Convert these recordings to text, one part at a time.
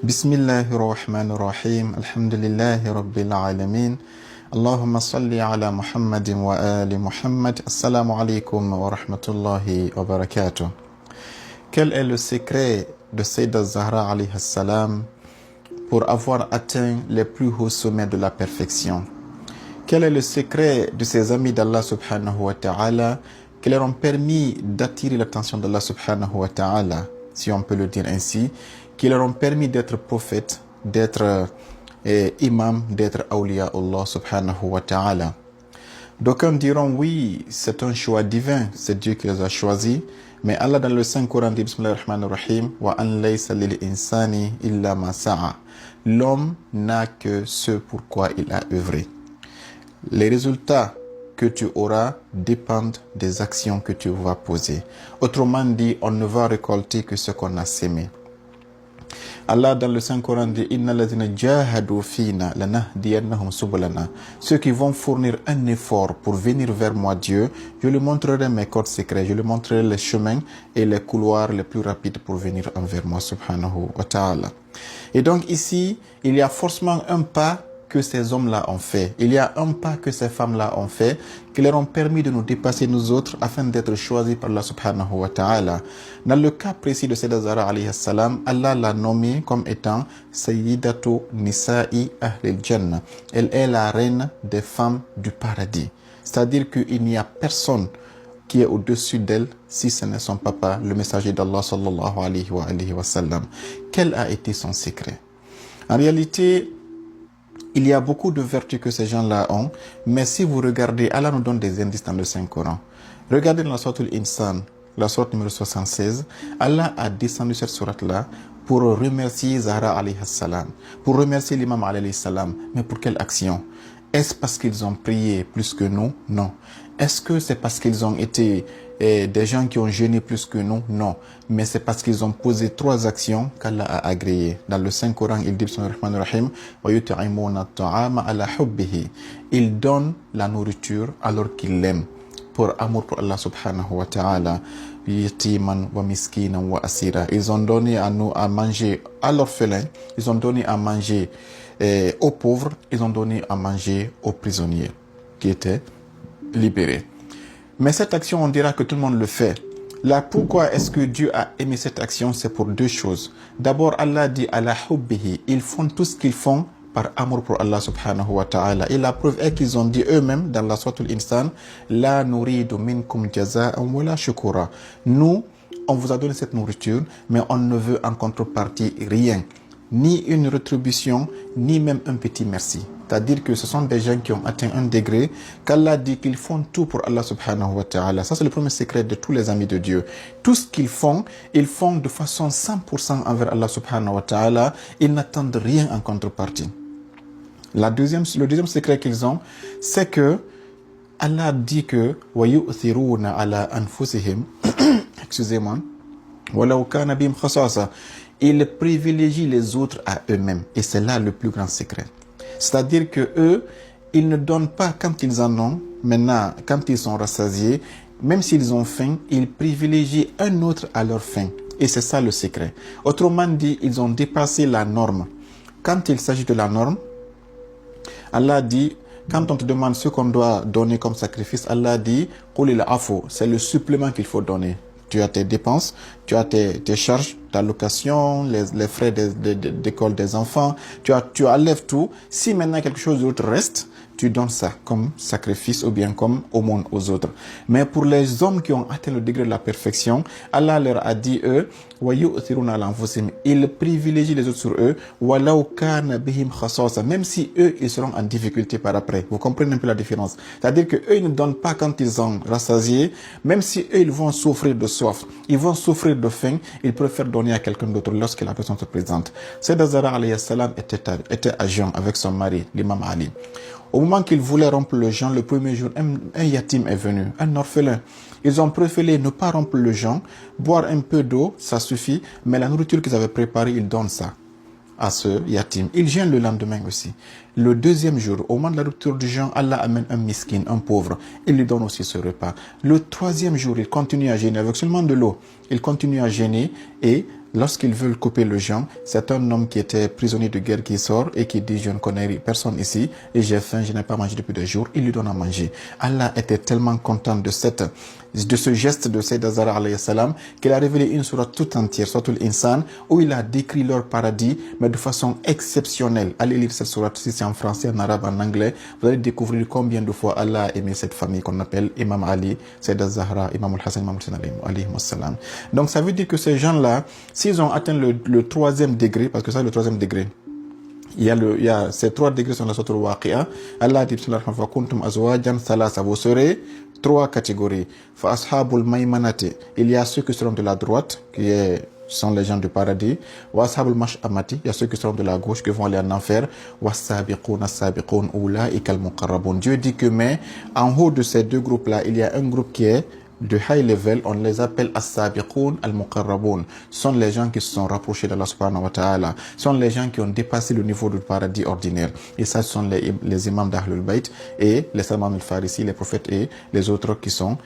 بسم الله الرحمن الرحيم الحمد لله رب العالمين اللهم صل على محمد وآل محمد السلام عليكم ورحمة الله وبركاته. Quel est le secret de Sayyidat Zahra alayhi salam pour avoir atteint les plus hauts sommets de la perfection? Quel est le secret de ses amis d'Allah subhanahu wa ta'ala qui leur ont permis d'attirer l'attention d'Allah subhanahu wa ta'ala, si on peut le dire ainsi, qui leur ont permis d'être prophètes, d'être imams, d'être awliya Allah subhanahu wa ta'ala? D'aucuns diront oui, c'est un choix divin, c'est Dieu qui les a choisis, mais Allah dans le Saint-Coran dit Bismillahir Rahmanir Rahim wa an laysa lil insani illa ma sa'a. L'homme n'a que ce pourquoi il a œuvré. Les résultats que tu auras dépendent des actions que tu vas poser. Autrement dit, on ne va récolter que ce qu'on a sémé. Allah dans le Saint-Coran dit Inna ladhina jahadu fina lanahdiyannahum subulana. Ceux qui vont fournir un effort pour venir vers moi Dieu, je lui montrerai mes codes secrets, je lui montrerai les chemins et les couloirs les plus rapides pour venir envers moi subhanahu wa ta'ala. Et donc ici, il y a forcément un pas que ces hommes-là ont fait. Il y a un pas que ces femmes-là ont fait qui leur ont permis de nous dépasser nous autres afin d'être choisis par Allah subhanahu wa ta'ala. Dans le cas précis de Sayyidat Zahra alayhi salam, Allah l'a nommée comme étant Sayyidatu Nisa'i Ahlil Jannah. Elle est la reine des femmes du paradis. C'est-à-dire qu'il n'y a personne qui est au-dessus d'elle si ce n'est son papa, le messager d'Allah sallallahu alayhi wa sallam. Quel a été son secret? En réalité, il y a beaucoup de vertus que ces gens-là ont, mais si vous regardez, Allah nous donne des indices dans le Saint-Coran. Regardez dans la sourate Al-Insan, la sourate numéro 76, Allah a descendu cette sourate-là pour remercier Zahra alayhi salam, pour remercier l'imam alayhi salam. Mais pour quelle action? Est-ce parce qu'ils ont prié plus que nous? Non. Est-ce que c'est parce qu'ils ont été des gens qui ont jeûné plus que nous? Non. Mais c'est parce qu'ils ont posé trois actions qu'Allah a agréées. Dans le Saint-Coran, il dit ils donnent la nourriture alors qu'ils l'aiment, pour amour pour Allah subhanahu wa ta'ala. Yatiman wa miskinan wa asira. Ils ont donné à nous à manger à l'orphelin, ils ont donné à manger aux pauvres, ils ont donné à manger aux prisonniers qui étaient libérés. Mais cette action, on dira que tout le monde le fait. Là, pourquoi est-ce que Dieu a aimé cette action? C'est pour deux choses. D'abord, Allah dit ala hubbihi. Ils font tout ce qu'ils font par amour pour Allah subhanahu wa ta'ala. Et la preuve est qu'ils ont dit eux-mêmes dans la sourate Al-Insan la nuridu minkum jaza'an wa la shukura. Nous, on vous a donné cette nourriture, mais on ne veut en contrepartie rien. Ni une rétribution, ni même un petit merci. C'est-à-dire que ce sont des gens qui ont atteint un degré qu'Allah dit qu'ils font tout pour Allah subhanahu wa ta'ala. Ça, c'est le premier secret de tous les amis de Dieu. Tout ce qu'ils font de façon 100% envers Allah subhanahu wa ta'ala. Ils n'attendent rien en contrepartie. Le deuxième secret qu'ils ont, c'est que Allah dit que وَيُؤْثِرُونَ عَلَىٰ أَنفُسِهِمْ excusez-moi وَلَوْ كَانَ بِهِمْ خَصَاصَةٌ. Ils privilégient les autres à eux-mêmes. Et c'est là le plus grand secret. C'est-à-dire que eux, ils ne donnent pas quand ils en ont. Maintenant, quand ils sont rassasiés, même s'ils ont faim, ils privilégient un autre à leur faim. Et c'est ça le secret. Autrement dit, ils ont dépassé la norme. Quand il s'agit de la norme, Allah dit, quand on te demande ce qu'on doit donner comme sacrifice, Allah dit, c'est le supplément qu'il faut donner. Tu as tes dépenses, tu as tes charges, ta location, les frais d'école des enfants, tu enlèves tout. Si maintenant quelque chose d'autre reste, tu donnes ça comme sacrifice ou bien comme aumône aux autres. Mais pour les hommes qui ont atteint le degré de la perfection, Allah leur a dit, eux, ils privilégient les autres sur eux, même si eux, ils seront en difficulté par après. Vous comprenez un peu la différence? C'est-à-dire que eux, ils ne donnent pas quand ils sont rassasiés, même si eux, ils vont souffrir de soif, ils vont souffrir de faim, ils préfèrent donner à quelqu'un d'autre lorsque la personne se présente. Sayyidat Zahra alayhi salam était à jeûne avec son mari, l'imam Ali. Au moment qu'ils voulaient rompre le jeûne, le premier jour, un yatim est venu, un orphelin. Ils ont préféré ne pas rompre le jeûne, boire un peu d'eau, ça suffit, mais la nourriture qu'ils avaient préparée, ils donnent ça à ce yatim. Ils jeûnent le lendemain aussi. Le deuxième jour, au moment de la rupture du jeûne, Allah amène un miskin, un pauvre. Il lui donne aussi ce repas. Le troisième jour, il continue à jeûner avec seulement de l'eau. Il continue à jeûner et lorsqu'ils veulent couper le jeûne, c'est un homme qui était prisonnier de guerre qui sort et qui dit, je ne connais personne ici et j'ai faim, je n'ai pas mangé depuis 2 jours. Il lui donne à manger. Allah était tellement content de ce geste de Sayyida Zahra alayhi salam qu'il a révélé une sourate tout entière, Souratul Insan, où il a décrit leur paradis, mais de façon exceptionnelle. Allez lire cette sourate, si c'est en français, en arabe, en anglais, vous allez découvrir combien de fois Allah a aimé cette famille qu'on appelle Imam Ali, Sayyida Zahra, Imam al-Hassan, Imam al-Hussein alayhi salam. Donc ça veut dire que ces gens-là, s'ils ont atteint le 3e degré, parce que ça, le 3e degré, il y a ces 3 degrés sur la sourate al-Waqi'a. Allah dit, vous serez 3 catégories. Fa ashabul maymanati, il y a ceux qui seront de la droite, sont les gens du paradis. Wa ashabul mash'amati, il y a ceux qui seront de la gauche, qui vont aller en enfer. Wa sabiqun as-sabiqun ulaika al-muqarrabun. Dieu dit que, mais en haut de ces 2 groupes-là, il y a un groupe qui est de high level, on les appelle as-sabiqun al-muqarrabun. Ce sont les gens qui se sont rapprochés d'Allah subhanahu wa ta'ala. Ce sont les gens qui ont dépassé le niveau du paradis ordinaire. Et ça, ce sont les imams d'Ahlul Bayt et les Salman al-Farisi, les prophètes et les autres qui sont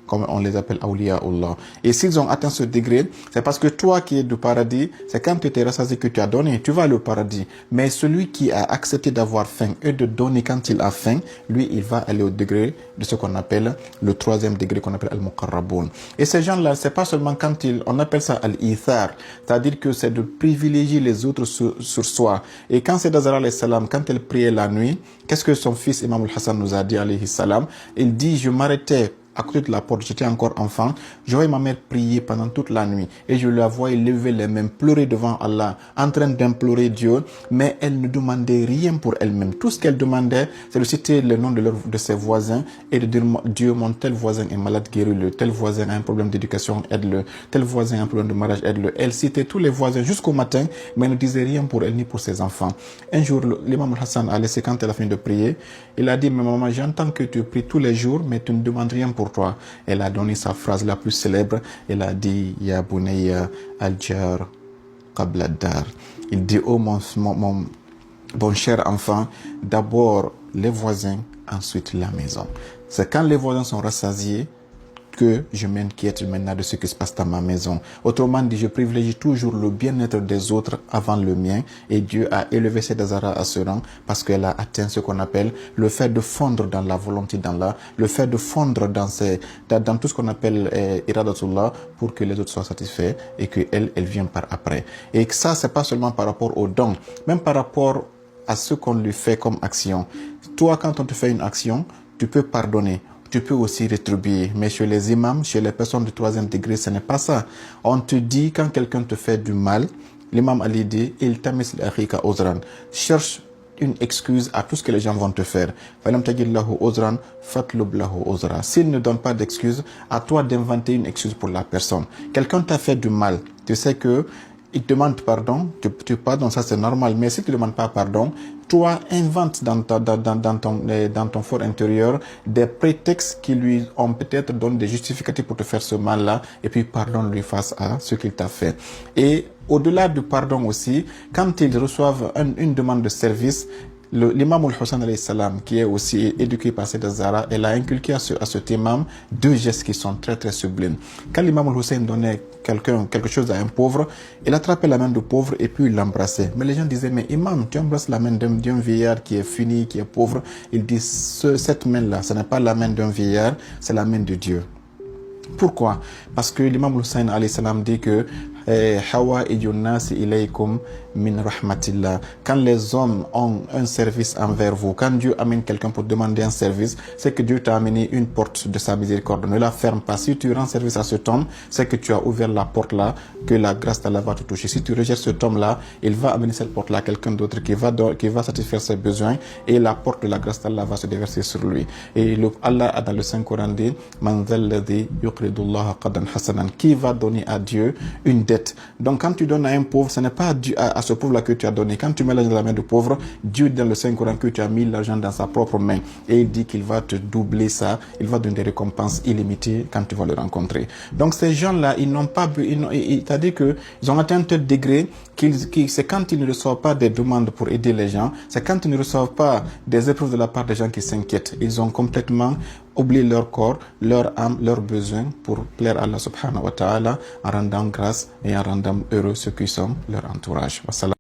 comme on les appelle awliyaullah. Et s'ils ont atteint ce degré, c'est parce que toi qui es du paradis, c'est quand tu t'es rassasié que tu as donné, tu vas aller au paradis. Mais celui qui a accepté d'avoir faim et de donner quand il a faim, lui, il va aller au degré de ce qu'on appelle le 3e degré qu'on appelle al-muqarraboun. Et ces gens-là, c'est pas seulement quand on appelle ça al-ithar, c'est-à-dire que c'est de privilégier les autres sur soi. Et quand c'est Zahra alayhi salam, quand elle priait la nuit, qu'est-ce que son fils Imam al-Hassan nous a dit alayhi salam? Il dit, je m'arrêtais à côté de la porte, j'étais encore enfant, je voyais ma mère prier pendant toute la nuit et je la voyais lever les mains, pleurer devant Allah, en train d'implorer Dieu, mais elle ne demandait rien pour elle-même. Tout ce qu'elle demandait, c'est de citer le nom de ses voisins et de dire, Dieu, mon tel voisin est malade, guéris-le, tel voisin a un problème d'éducation, aide-le, tel voisin a un problème de mariage, aide-le. Elle citait tous les voisins jusqu'au matin, mais elle ne disait rien pour elle ni pour ses enfants. Un jour, l'imam Hassan a laissé, quand elle a fini de prier, il a dit, mais maman, j'entends que tu pries tous les jours, mais tu ne demandes rien pour toi. Elle a donné sa phrase la plus célèbre. Elle a dit, Ya bunayya al-jar qabla ad-dar. Il dit, oh mon bon cher enfant, d'abord les voisins, ensuite la maison. C'est quand les voisins sont rassasiés que je m'inquiète maintenant de ce qui se passe dans ma maison. Autrement dit, je privilégie toujours le bien-être des autres avant le mien, et Dieu a élevé Sayyida Zahra à ce rang parce qu'elle a atteint ce qu'on appelle le fait de fondre dans la volonté d'Allah, le fait de fondre dans tout ce qu'on appelle iradatullah pour que les autres soient satisfaits et que elle vient par après. Et que ça, c'est pas seulement par rapport aux dons, même par rapport à ce qu'on lui fait comme action. Toi, quand on te fait une action, tu peux pardonner. Tu peux aussi rétribuer. Mais chez les imams, chez les personnes du 3e degré, ce n'est pas ça. On te dit, quand quelqu'un te fait du mal, l'imam Ali dit, il tamis l'akhika uzran. Cherche une excuse à tout ce que les gens vont te faire. S'il ne donne pas d'excuse, à toi d'inventer une excuse pour la personne. Quelqu'un t'a fait du mal. Tu sais que il te demande pardon, tu pardonnes, ça c'est normal. Mais si tu ne demandes pas pardon, toi, invente dans ton fort intérieur des prétextes qui lui ont peut-être donné des justificatifs pour te faire ce mal-là, et puis pardonne-lui face à ce qu'il t'a fait. Et au-delà du pardon aussi, quand ils reçoivent une demande de service, l'imam al-Hussein alayhi salam, qui est aussi éduqué par Sayyida Zahra, elle a inculqué à cet imam 2 gestes qui sont très très sublimes. Quand l'imam al-Hussein donnait quelque chose à un pauvre, il attrapait la main du pauvre et puis il l'embrassait. Mais les gens disaient, mais imam, tu embrasses la main d'un vieillard qui est fini, qui est pauvre. Il dit, cette main-là, ce n'est pas la main d'un vieillard, c'est la main de Dieu. Pourquoi? Parce que l'imam Hussein alayhi salam dit que min rahmatillah. Quand les hommes ont un service envers vous, quand Dieu amène quelqu'un pour demander un service, c'est que Dieu t'a amené une porte de sa miséricorde. Ne la ferme pas. Si tu rends service à cet homme, c'est que tu as ouvert la porte là, que la grâce d'Allah va te toucher. Si tu rejettes cet homme là, il va amener cette porte là à quelqu'un d'autre qui va satisfaire ses besoins, et la porte de la grâce d'Allah va se déverser sur lui. Et Allah a dans le Saint-Coran dit, Man dhalladhi yuqridullaha qadan hasanan, qui va donner à Dieu une dette. Donc quand tu donnes à un pauvre, ce n'est pas à ce pauvre-là que tu as donné. Quand tu mets l'argent dans la main du pauvre, Dieu dit dans le Saint-Coran que tu as mis l'argent dans sa propre main. Et il dit qu'il va te doubler ça. Il va donner des récompenses illimitées quand tu vas le rencontrer. Donc ces gens-là, ils n'ont pas... C'est-à-dire qu'ils ont atteint un tel degré c'est quand ils ne reçoivent pas des demandes pour aider les gens, c'est quand ils ne reçoivent pas des épreuves de la part des gens qui s'inquiètent. Ils ont complètement oublient leur corps, leur âme, leurs besoins pour plaire à Allah subhanahu wa ta'ala en rendant grâce et en rendant heureux ceux qui sont leur entourage. Wassalam.